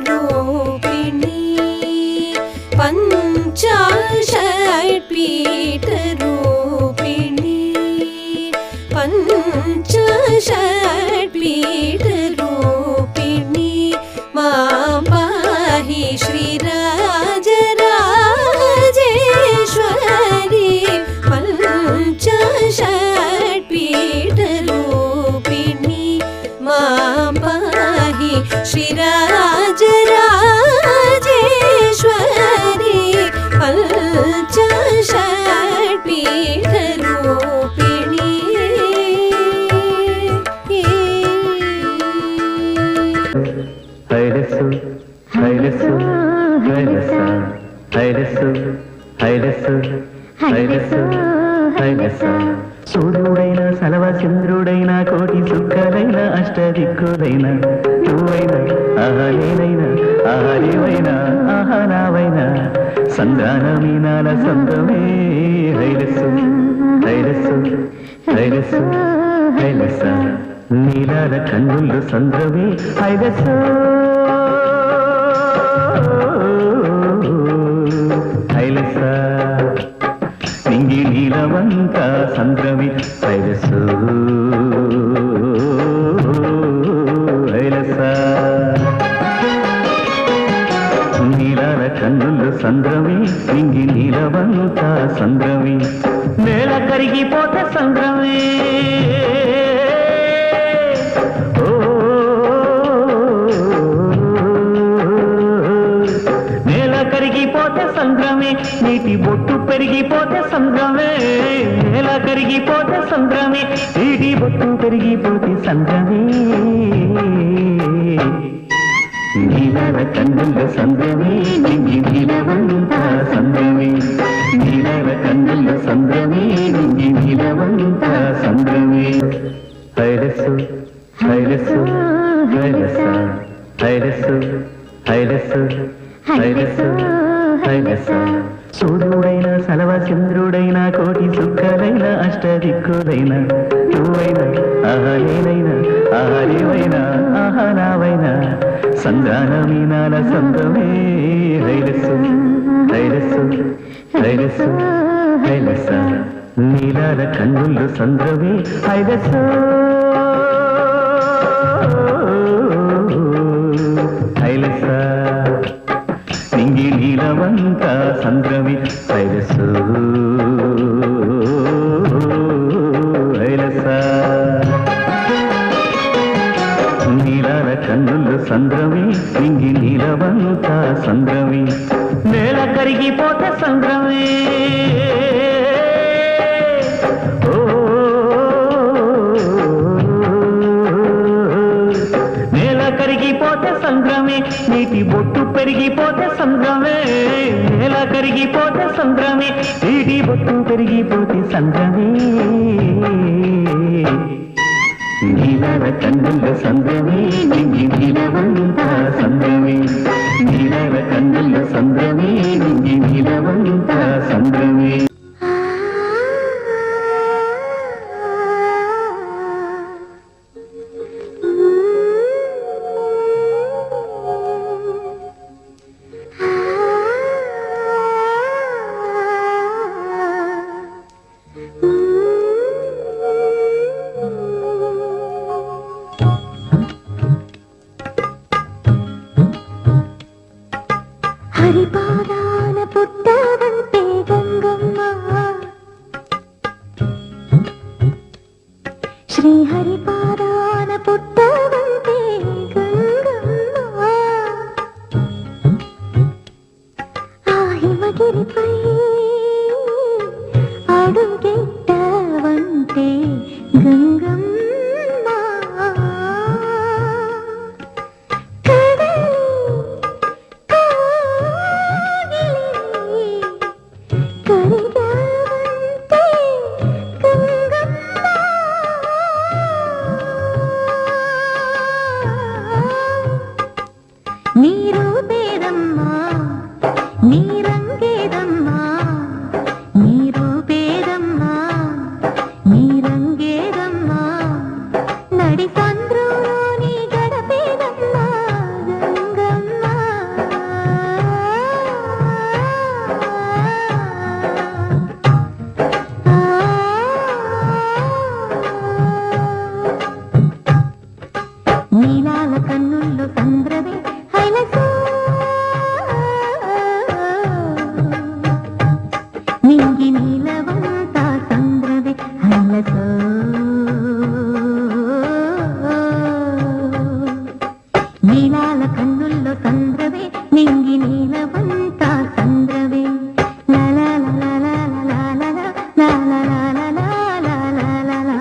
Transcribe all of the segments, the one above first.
पञ्चाशत्पीठरूपिणी पञ्चाशत्पीठरूपिणी पञ्चाशत्पीठरूपिणी मां पाहि श्रीराजराजेश्वरी पञ्चाशत्पीठरूपिणी मां पाहि श्रीराजराजेश्वरी पञ्चाशत्पीठरूपिणी హైలసు హైలసు హైలస హైలసు హైలసు హైలసు హైలస సూర్యుడైన సలవ చంద్రుడైన కోటి సుక్కలైన అష్టదిక్కులైన నువ్వైనా ఆహా నేనైనా ఆహా నీవైనా ఆహా నావైనా సంధాన మీనాల సందమే హైలస్సు హైలస్సు హైలస్సు హైలస్స నీలాల కన్నుల్లో సంద్రమే హైలస్సు హైలస్స నింగి నీలవంత సంద్రమే హైలస్సు హైలస్స నీలాల కన్నుల్లో సంద్రమే నింగి నీలవంత సంద్రమే నేల కరిగిపోతే సంద్రమే నేల కరిగిపోతే సంద్రమే నీటి బొట్టు పెరిగిపోతే సంద్రమే నేల కరిగిపోతే సంద్రమే నీటి బొట్టు పెరిగిపోతే సంద్రమే నీలాల కన్నుల సంద్రమే నింగి నీలవంత సంద్రమే నీలాల కన్నుల సంద్రమే నింగి నీలవంత సంద్రమే హైలస్సు హైలస్సు హైలస్స హైలస్సు హైలస్సు హైలస్సు హైలస్స సూర్యుడైన సలవ చంద్రుడైన కోటి సుక్కలైన అష్టదిక్కులైన నువ్వైనా ఆహా నేనైనా ఆహా నీవైనా ఆహా నావైనా సంధాన మీనాల సందమే హైలస్సు హైలస్సు హైలస్సు హైలస్స నీలాల కన్నుల్లో సంద్రమే హైలస్సు హైలస్స నింగి నీలవంత సంద్రమే హైలస్సు హైలస్స నీలాల కన్నుల్లో సంద్రమే నింగి నీలవంత సంద్రమే నేల కరిగిపోతే సంద్రమే నేల కరిగిపోతే సంద్రమే నీటి బొట్టు పెరిగిపోతే సంద్రమే నేల కరిగిపోతే సంద్రమే నీటి బొట్టు పెరిగిపోతే సంద్రమే నీలాల కన్నుల సంద్రమే నింగి నీలవంత సంద్రమే నీలాల కన్నుల సంద్రమే నింగి నీలవంత సంద్రమే హరిపాదాన పుట్టవంటే గంగమ్మ శ్రీ హరిపాదాన పుట్టవంటే గంగమ్మ ఆ హిమగిరిపై అడుగెట్టవంటే గంగమ్మ నీరు పేదమ్మా నీరంగేదమ్మా నీరు పేదమ్మా నీరంగేదమ్మా నడి సంద్రులోని గడపేదమ్మా గంగమ్మ నీలాల కన్నుల్లో సంద్రవే హైలస్సు నింగి నీలవంత సంద్రవే హైలస్సు నీలాల కన్నుల్లో సంద్రవే నింగి నీలవంత సంద్రవే లాలా లాలా లాలా లాలా లాలా లాలా లాలా.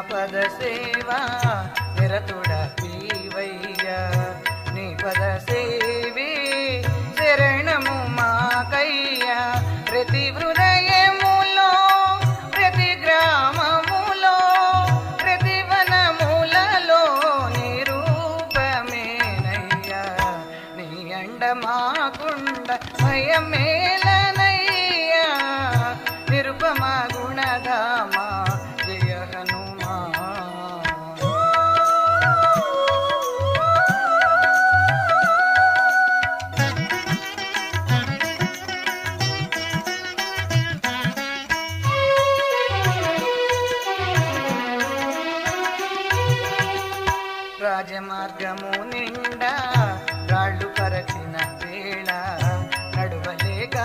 పద సేవా నిరతుడ పీవయ్య నీ పద సేవే శరణము మాకయ్య ప్రతి హృదయములో ప్రతి గ్రామములో ప్రతి వనములలో నిరూపమేనయ్య నీ అండ మాకుండ భయమేలనయ్య నిరుపమా గుణధామా జయ హనుమా. రాజమార్గము నిండా రాళ్ళు పరచిన వేళ నడువలేక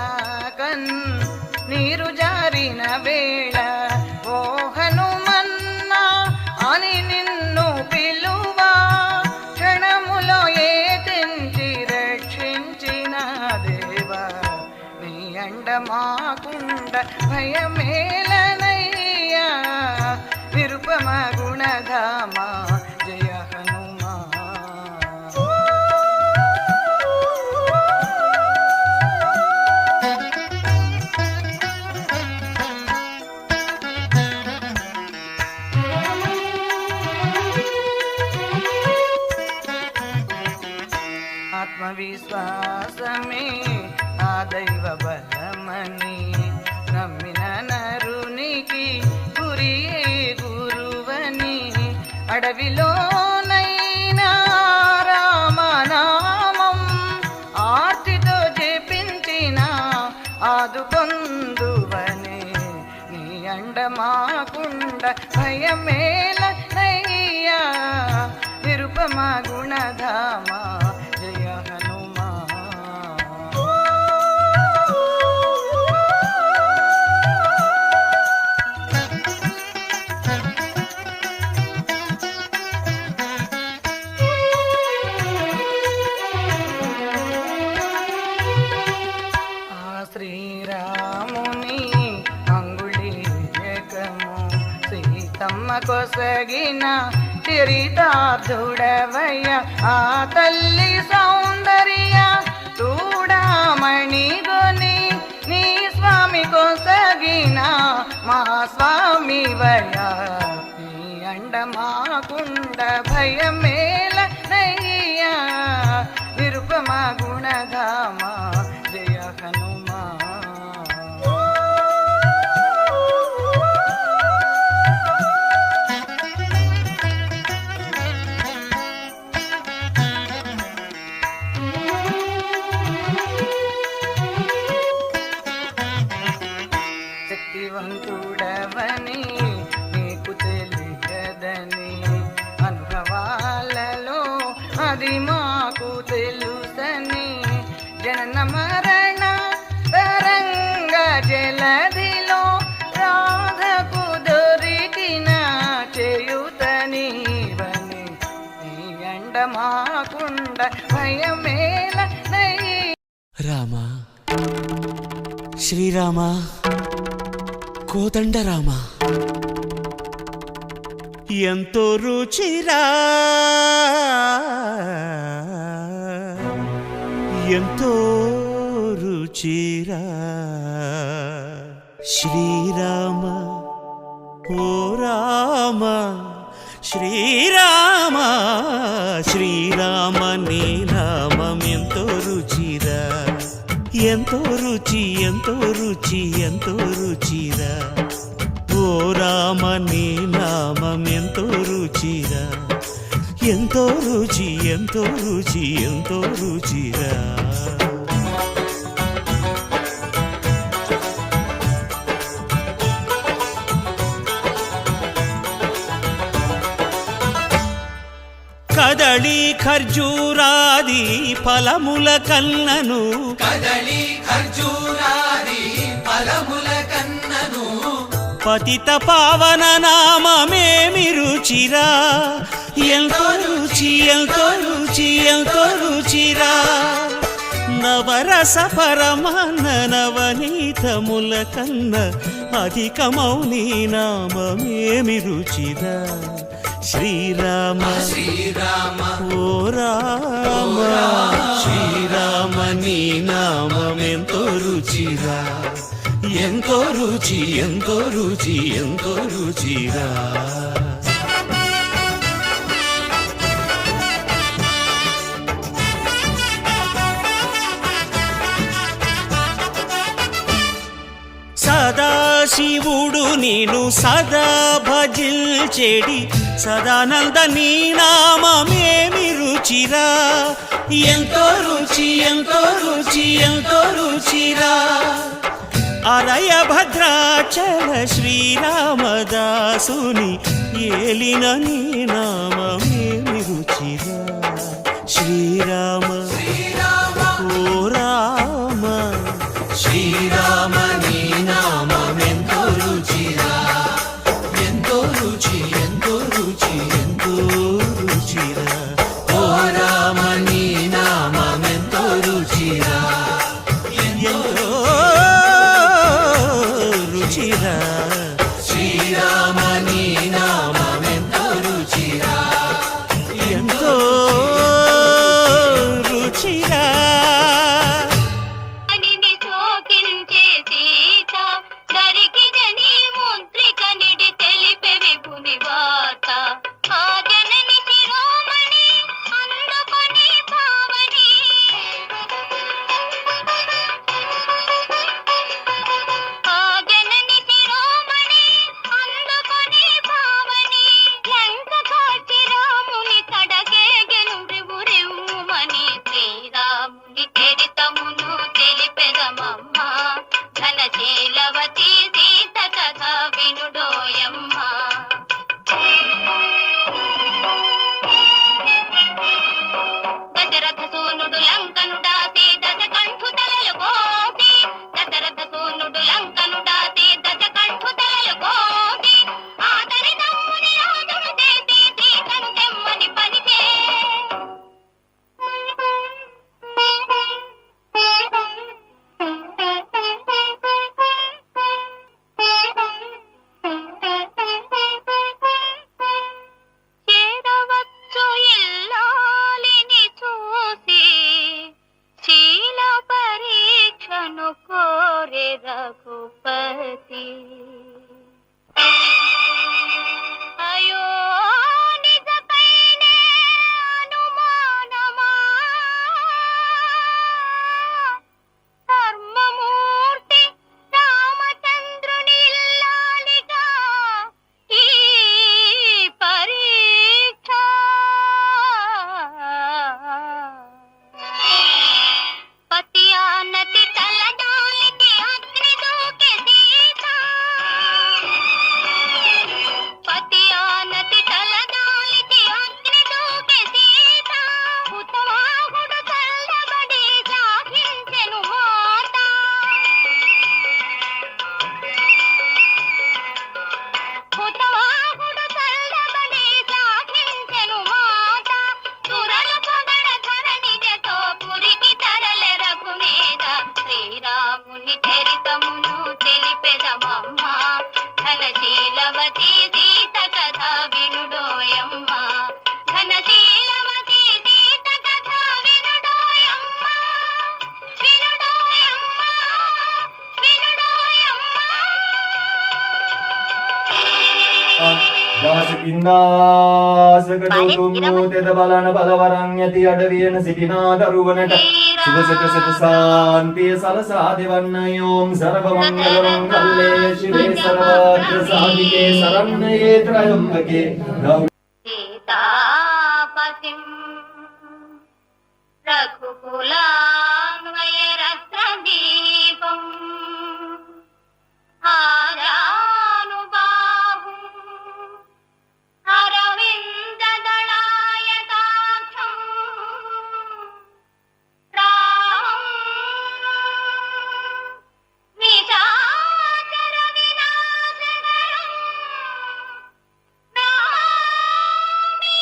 నీరు జారిన వేళ ఓ హనుమన్నా అని నిన్ను పిలువా క్షణములో ఏ తెంచి రక్షించిన దేవా నీ అండ మాకుండ భయమేలనయ్యా నిరుపమ గుణధామా జయ హనుమా. ఆత్మవిశ్వాసమే ఆ దైవ బలమని నమ్మిన నరునికి గురియే గురువని అడవిలోనైనా రామనామం ఆర్తితో జపించిన ఆదుకొందువని నీ అండ మాకుండ భయమేలనయ్యా కొసగిన చరితార్థుడవయ్య ఆ తల్లి సౌందర్య చూడమణి గొని నీ స్వామి కొసగిన మా స్వామి వయ నీ అండ మాకుండ భయమేల నయ్యా నిరుపమ గుణధామ జయ హనుమా. శక్తివంతుడవని నీకు తెలియదని అనుభవాలలో అది మాకు తెలుసని జనన మరణ తరంగ జలధిలో రాధకు దొరికిన చేయుతనివని నీ అండ మాకుండ భయమేల నై. రామ శ్రీరామ కోదండ రామ ఎంతో రుచిరా ఎంతో రుచిరా శ్రీరామ ఓ రామ శ్రీరామ శ్రీరామ నీ నామం ఎంతో రుచిరా ఎంతో రుచి ఎంతో రుచి ఎంతో రుచిరా ఓ రామ నీ నామం ఎంతో రుచిరా ఎంతో రుచి ఎంతో రుచి ఎంతో రుచిరా. కదళి ఖర్జూరాది ఫలముల కన్నను కదళి ఖర్జూరాది ఫలముల కన్నను పతిత పావన నామమేమి రుచిరా ఎంతో రుచి ఎంతో రుచి ఎంతో రుచిరా నవరస పరమాన్న నవనీతముల కన్న అధికమౌ నీ నామమేమి రుచిరా శ్రీరామ శ్రీరామ ఓ రామ శ్రీరామ నీ నామం ఎంతో రుచిరా ఎంతో రుచి ఎంతో రుచి ఎంతో రుచిరా. సదాశివుడు నేను సదా భజిల్చెడి సదానంద నీ నామమేమి రుచిరా ఎంతో రుచి ఎంతో రుచి ఎంతో రుచిరా అరయ భద్రాచల శ్రీరామదాసుని ఏలిన నీ నామమేమి రుచిరా శ్రీరామ ఓ రామ శ్రీరామ నీ నామం ఎంతో రుచిరా ఎంతో రుచి ఎంతో రుచి ఎంతో రుచిరా ఓ రామ నీ నామం ఎంతో రుచిరా ఎంతో రుచిరా శ్రీరామ నీ నామం ఎంతో రుచిరా ఎంతో రుచిరా. నిన్ను శోకించే సీత దరికిదని ముద్రిక నిడి తెలిపే విభుని వార్త ఆ జనని శిరోమణి అందపు බින්දාසකටුතුම්මූතෙද බලන බලවරං ඇති අඩවියන සිටිනා දරුවනට සුභසිත සිත සාන්තිය සලසා දෙවන්නයෝම් සරබ මංගල මංගල්ලේ ශිවේ සර්වාත්‍ර සාධිකේ සරණයේ ත්‍රයම්බකේ सीतापतिं रघुकुलान्वय रत्नदीपम् आजानुबाहुं अरविन्ददलायताक्षं रामं निशाचरविनाशकरम् नमामि।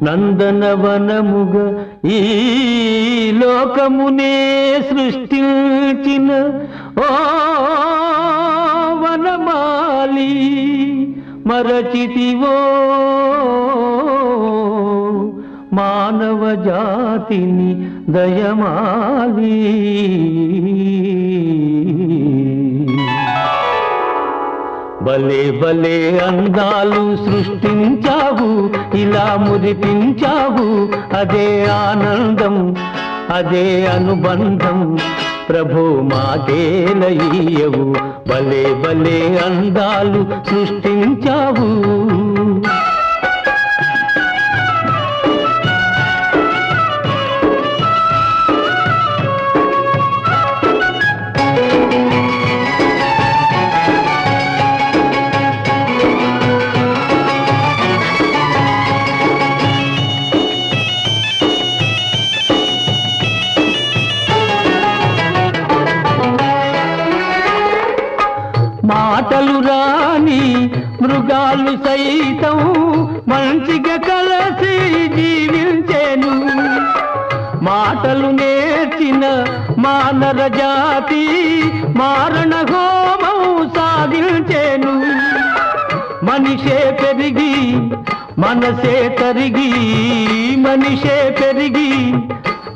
నందనవనముగా ఈ లోకమునే సృష్టించిన ఓ వనమాలి మరచితివో మానవ జాతిని దయమాలి. భలే భలే అందాలు సృష్టించావు, ఇలా మురిపించావు, అదే ఆనందం, అదే అనుబంధం, ప్రభు మాకేలయ్యవు. భలే భలే అందాలు సృష్టించావు. మాటలు రాని మృగాలు సైతం మంచిగా కలిసి జీవించేను. మాటలు నేర్చిన మానవ జాతి మారణ హోమం సాగించేను. మనిషే పెరిగి మనసే తరిగి, మనిషే పెరిగి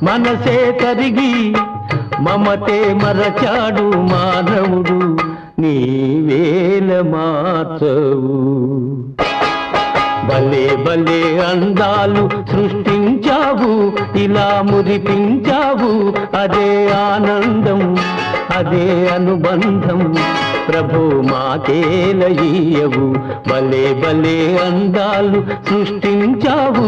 మనసే తరిగి, మమతే మరచాడు మానవుడు, నీవేల మార్చవు. భలే భలే అందాలు సృష్టించావు, ఇలా మురిపించావు, అదే ఆనందం, అదే అనుబంధం, ప్రభు మాకేలయ్యవు. భలే భలే అందాలు సృష్టించావు.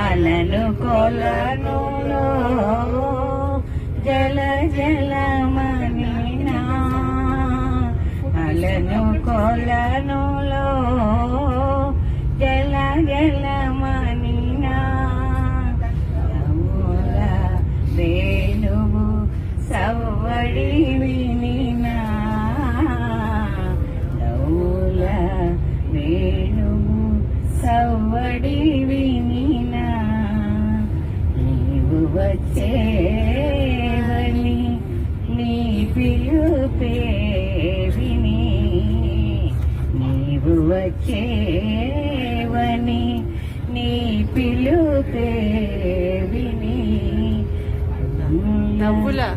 అలను కొలను జల జలమనినా, అలను కొలనులో జల జలమనినా, వేణువు సవ్వడి వినినా, వేణువు సవ్వడి వినినా, నీవు వచ్చేవని నీ పిలుపే విని, నీవు వచ్చేవని నీ పిలుపే విని, నవ్వులా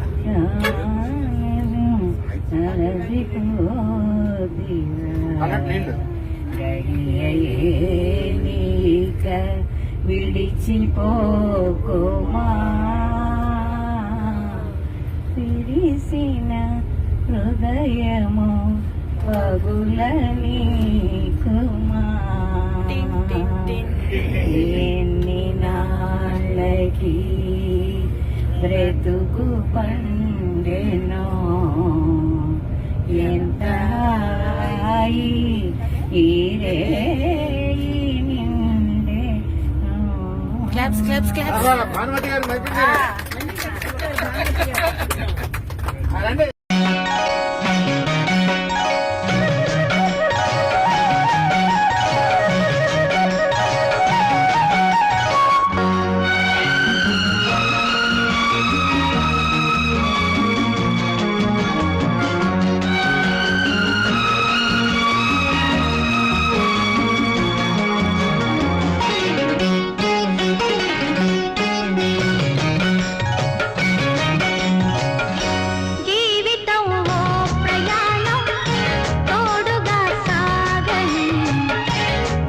నీక విడిచిపోకుమా, విరిసిన హృదయము పగుల నీకుమా, ఎన్ని నాళ్ళకి బ్రతుకు పండెనో, ఎంత ఈ నిండే. Claps claps claps.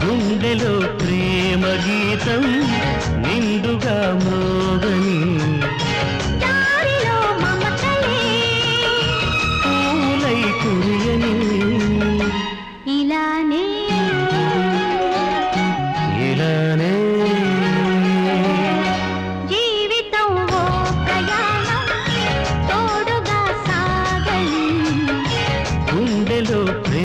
గుండెలో ప్రేమ గీతం నిండుగా మోగని,